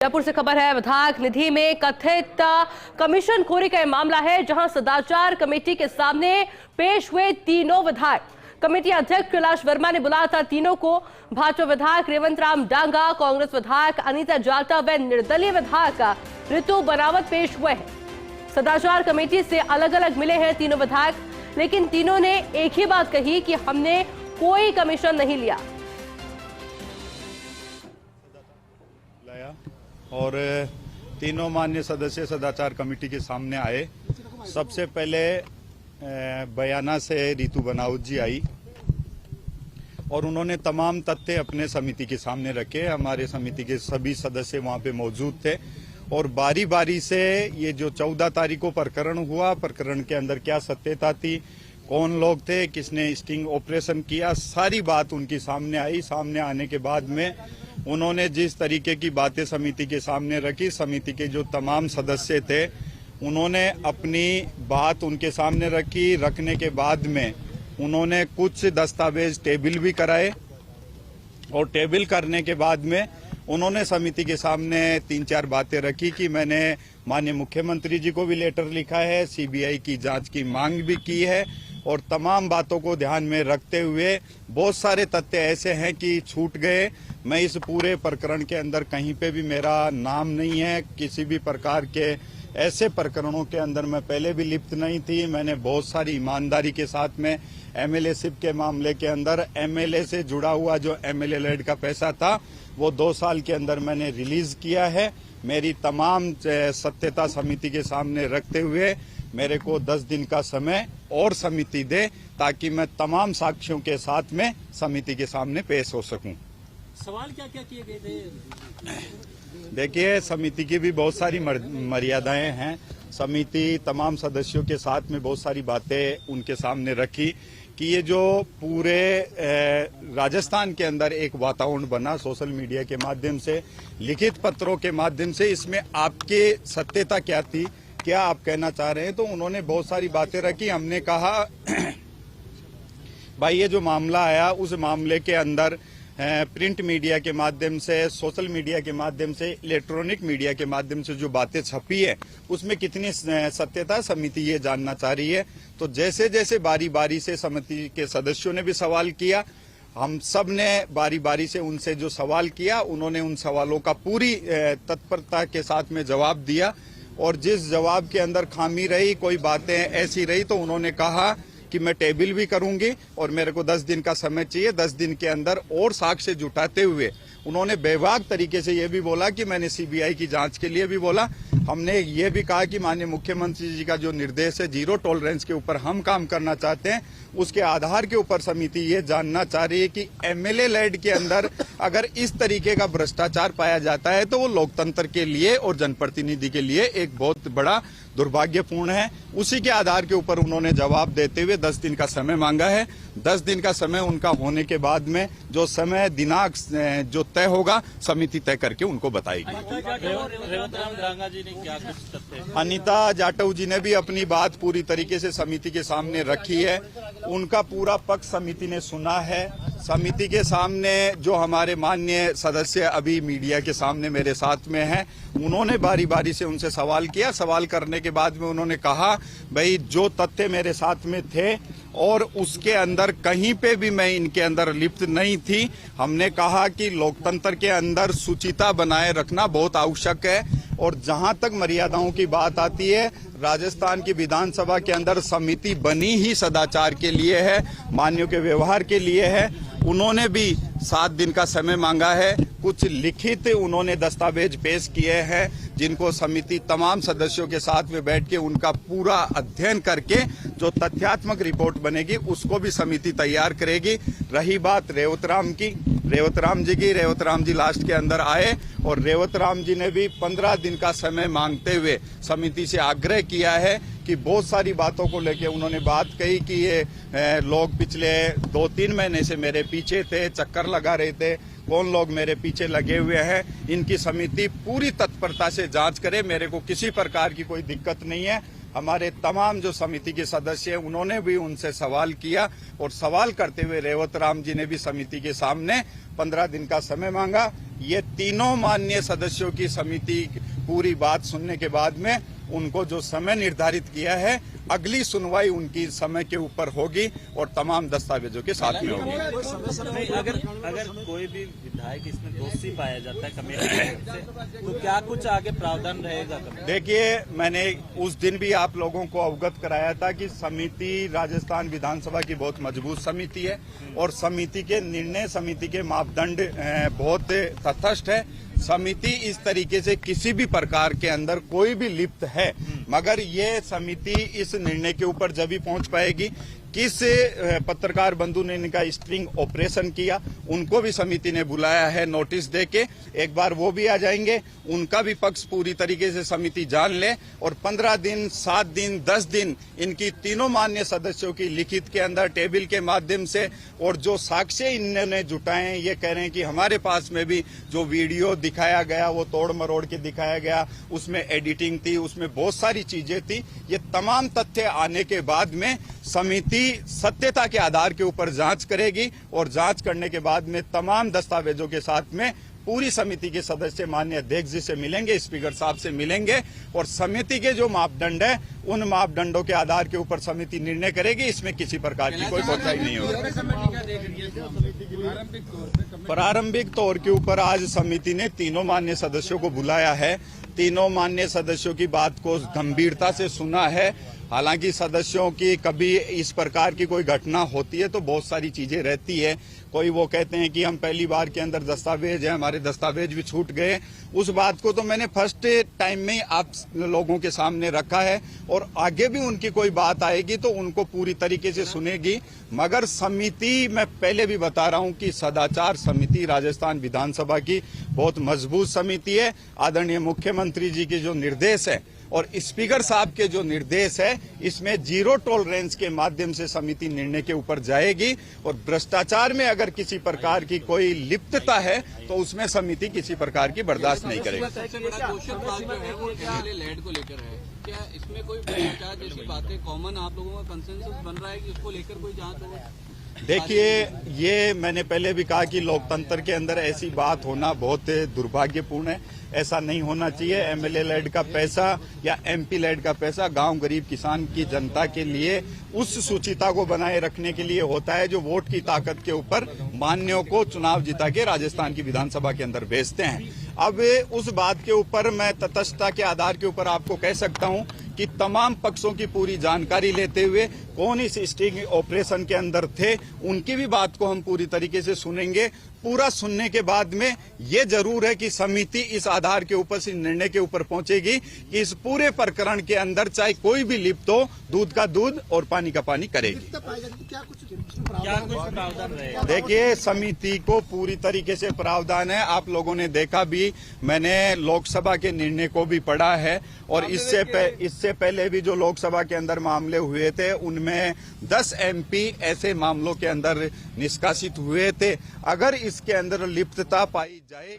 जयपुर से खबर है। विधायक निधि में कथित कमीशन खोरी का मामला है, जहां सदाचार कमेटी के सामने पेश हुए तीनों विधायक। कमेटी अध्यक्ष कैलाश वर्मा ने बुलाया था तीनों को। भाजपा विधायक रेवंत राम डांगा, कांग्रेस विधायक अनीता जाटा व निर्दलीय विधायक ऋतु बनावत पेश हुए हैं। सदाचार कमेटी से अलग अलग मिले हैं तीनों विधायक, लेकिन तीनों ने एक ही बात कही कि हमने कोई कमीशन नहीं लिया। और तीनों माननीय सदस्य सदाचार कमेटी के सामने आए। सबसे पहले बयाना से ऋतु बनावत जी आई और उन्होंने तमाम तथ्य अपने समिति के सामने रखे। हमारे समिति के सभी सदस्य वहां पे मौजूद थे और बारी बारी से ये जो 14 तारीख को प्रकरण हुआ, प्रकरण के अंदर क्या सत्यता थी, कौन लोग थे, किसने स्टिंग ऑपरेशन किया, सारी बात उनकी सामने आई। सामने आने के बाद में उन्होंने जिस तरीके की बातें समिति के सामने रखी, समिति के जो तमाम सदस्य थे उन्होंने अपनी बात उनके सामने रखी। रखने के बाद में उन्होंने कुछ दस्तावेज टेबल भी कराए और टेबल करने के बाद में उन्होंने समिति के सामने 3-4 बातें रखी कि मैंने माननीय मुख्यमंत्री जी को भी लेटर लिखा है, सीबीआई की जांच की मांग भी की है और तमाम बातों को ध्यान में रखते हुए बहुत सारे तथ्य ऐसे हैं कि छूट गए। मैं इस पूरे प्रकरण के अंदर कहीं पे भी मेरा नाम नहीं है। किसी भी प्रकार के ऐसे प्रकरणों के अंदर मैं पहले भी लिप्त नहीं थी। मैंने बहुत सारी ईमानदारी के साथ में एमएलए-शिप के मामले के अंदर एमएलए से जुड़ा हुआ जो एमएलए लेड का पैसा था वो 2 साल के अंदर मैंने रिलीज किया है। मेरी तमाम सत्यता समिति के सामने रखते हुए मेरे को 10 दिन का समय और समिति दे ताकि मैं तमाम साक्ष्यों के साथ में समिति के सामने पेश हो सकूं। सवाल क्या क्या किए गए थे? देखिए, समिति की भी बहुत सारी मर्यादाएं हैं। समिति तमाम सदस्यों के साथ में बहुत सारी बातें उनके सामने रखी कि ये जो पूरे राजस्थान के अंदर एक वातावरण बना सोशल मीडिया के माध्यम से, लिखित पत्रों के माध्यम से, इसमें आपकी सत्यता क्या थी, क्या आप कहना चाह रहे हैं। तो उन्होंने बहुत सारी बातें रखी। हमने कहा भाई ये जो मामला आया उस मामले के अंदर प्रिंट मीडिया के माध्यम से, सोशल मीडिया के माध्यम से, इलेक्ट्रॉनिक मीडिया के माध्यम से जो बातें छपी है उसमें कितनी सत्यता समिति ये जानना चाह रही है। तो जैसे जैसे बारी बारी से समिति के सदस्यों ने भी सवाल किया, हम सब ने बारी बारी से उनसे जो सवाल किया उन्होंने उन सवालों का पूरी तत्परता के साथ में जवाब दिया और जिस जवाब के अंदर खामी रही, कोई बातें ऐसी रही तो उन्होंने कहा कि मैं टेबल भी करूंगी और मेरे को 10 दिन का समय चाहिए। 10 दिन के अंदर और साक्ष्य जुटाते हुए उन्होंने बेबाक तरीके से ये भी बोला कि मैंने सीबीआई की जांच के लिए भी बोला। हमने ये भी कहा कि माननीय मुख्यमंत्री जी का जो निर्देश है 0 टॉलरेंस के ऊपर हम काम करना चाहते हैं, उसके आधार के ऊपर समिति ये जानना चाह रही है कि एमएलए लेड के अंदर अगर इस तरीके का भ्रष्टाचार पाया जाता है तो वो लोकतंत्र के लिए और जनप्रतिनिधि के लिए एक बहुत बड़ा दुर्भाग्यपूर्ण है। उसी के आधार के ऊपर उन्होंने जवाब देते हुए 10 दिन का समय मांगा है। 10 दिन का समय उनका होने के बाद में जो समय दिनांक जो तय होगा समिति तय करके उनको बताएगी। अनीता जाटव जी ने भी अपनी बात पूरी तरीके से समिति के सामने रखी है। उनका पूरा पक्ष समिति ने सुना है। समिति के सामने जो हमारे माननीय सदस्य अभी मीडिया के सामने मेरे साथ में हैं, उन्होंने बारी बारी से उनसे सवाल किया। सवाल करने के बाद में उन्होंने कहा भाई जो तथ्य मेरे साथ में थे और उसके अंदर कहीं पे भी मैं इनके अंदर लिप्त नहीं थी। हमने कहा कि लोकतंत्र के अंदर शुचिता बनाए रखना बहुत आवश्यक है और जहां तक मर्यादाओं की बात आती है, राजस्थान की विधानसभा के अंदर समिति बनी ही सदाचार के लिए है, मान्यों के व्यवहार के लिए है। उन्होंने भी 7 दिन का समय मांगा है। कुछ लिखित उन्होंने दस्तावेज पेश किए हैं जिनको समिति तमाम सदस्यों के साथ में बैठ के उनका पूरा अध्ययन करके जो तथ्यात्मक रिपोर्ट बनेगी उसको भी समिति तैयार करेगी। रही बात रेवत राम जी लास्ट के अंदर आए और रेवत राम जी ने भी 15 दिन का समय मांगते हुए समिति से आग्रह किया है कि बहुत सारी बातों को लेके उन्होंने बात कही कि ये लोग पिछले 2-3 महीने से मेरे पीछे थे, चक्कर लगा रहे थे, कौन लोग मेरे पीछे लगे हुए हैं। इनकी समिति पूरी तत्परता से जांच करे। मेरे को किसी प्रकार की कोई दिक्कत नहीं है। हमारे तमाम जो समिति के सदस्य हैं उन्होंने भी उनसे सवाल किया और सवाल करते हुए रेवत राम जी ने भी समिति के सामने 15 दिन का समय मांगा। ये तीनों माननीय सदस्यों की समिति पूरी बात सुनने के बाद में उनको जो समय निर्धारित किया है, अगली सुनवाई उनकी समय के ऊपर होगी और तमाम दस्तावेजों के साथ में होगी। नहीं, अगर कोई भी विधायक इसमें दोषी पाया जाता है कमेटी की तरफ से, तो क्या कुछ आगे प्रावधान रहेगा? देखिए, मैंने उस दिन भी आप लोगों को अवगत कराया था कि समिति राजस्थान विधानसभा की बहुत मजबूत समिति है और समिति के निर्णय, समिति के मापदंड बहुत तटस्थ है। समिति इस तरीके से किसी भी प्रकार के अंदर कोई भी लिप्त है, मगर ये समिति इस निर्णय के ऊपर जब भी पहुंच पाएगी। किस पत्रकार बंधु ने इनका स्ट्रिंग ऑपरेशन किया, उनको भी समिति ने बुलाया है नोटिस देके, एक बार वो भी आ जाएंगे, उनका भी पक्ष पूरी तरीके से समिति जान ले और 15 दिन, 7 दिन, 10 दिन इनकी तीनों मान्य सदस्यों की लिखित के अंदर टेबल के माध्यम से और जो साक्ष्य इन्होंने जुटाए, ये कह रहे हैं कि हमारे पास में भी जो वीडियो दिखाया गया वो तोड़ मरोड़ के दिखाया गया, उसमें एडिटिंग थी, उसमें बहुत सारी चीजें थी। ये तमाम तथ्य आने के बाद में समिति सत्यता के आधार के ऊपर जांच करेगी और जांच करने के बाद में तमाम दस्तावेजों के साथ में पूरी समिति के सदस्य माननीय अध्यक्ष जी से मिलेंगे, स्पीकर साहब से मिलेंगे और समिति के जो मापदंड है उन मापदंडों के आधार के ऊपर समिति निर्णय करेगी। इसमें किसी प्रकार की कोई कोताही नहीं होगी। प्रारंभिक तौर के ऊपर आज समिति ने तीनों मान्य सदस्यों को बुलाया है, तीनों मान्य सदस्यों की बात को गंभीरता से सुना है। हालांकि सदस्यों की कभी इस प्रकार की कोई घटना होती है तो बहुत सारी चीजें रहती है। कोई वो कहते हैं कि हम पहली बार के अंदर दस्तावेज है, हमारे दस्तावेज भी छूट गए। उस बात को तो मैंने फर्स्ट टाइम में ही आप लोगों के सामने रखा है और आगे भी उनकी कोई बात आएगी तो उनको पूरी तरीके से सुनेगी। मगर समिति, मैं पहले भी बता रहा हूं कि सदाचार समिति राजस्थान विधानसभा की बहुत मजबूत समिति है। आदरणीय मुख्यमंत्री जी के जो निर्देश है और स्पीकर साहब के जो निर्देश है, इसमें जीरो टॉलरेंस के माध्यम से समिति निर्णय के ऊपर जाएगी और भ्रष्टाचार में अगर किसी प्रकार की कोई लिप्तता है तो उसमें समिति किसी प्रकार की बर्दाश्त नहीं करेगी। लैंड को लेकर है, क्या इसमें कोई भ्रष्टाचार जैसी बातें कॉमन आप लोगों का कंसेंसस बन रहा है कि उसको लेकर कोई जांच हो? देखिए, ये मैंने पहले भी कहा कि लोकतंत्र के अंदर ऐसी बात होना बहुत दुर्भाग्यपूर्ण है। ऐसा नहीं होना चाहिए। एमएलए लेड का पैसा या एमपी लेड का पैसा गांव गरीब किसान की जनता के लिए उस सुचिता को बनाए रखने के लिए होता है जो वोट की ताकत के ऊपर मान्यों को चुनाव जिता के राजस्थान की विधानसभा के अंदर भेजते हैं। अब उस बात के ऊपर मैं तटस्थता के आधार के ऊपर आपको कह सकता हूं कि तमाम पक्षों की पूरी जानकारी लेते हुए कौन इस स्टिंग ऑपरेशन के अंदर थे, उनकी भी बात को हम पूरी तरीके से सुनेंगे। पूरा सुनने के बाद में ये जरूर है कि समिति इस आधार के ऊपर से निर्णय के ऊपर पहुंचेगी कि इस पूरे प्रकरण के अंदर चाहे कोई भी लिप्त हो, दूध का दूध और पानी का पानी करेगी। क्या कुछ प्रावधान रहेगा? देखिए, समिति को पूरी तरीके से प्रावधान है। आप लोगों ने देखा भी, मैंने लोकसभा के निर्णय को भी पढ़ा है और इससे पहले भी जो लोकसभा के अंदर मामले हुए थे उनमें 10 एमपी ऐसे मामलों के अंदर निष्कासित हुए थे। अगर इसके अंदर लिप्तता पाई जाए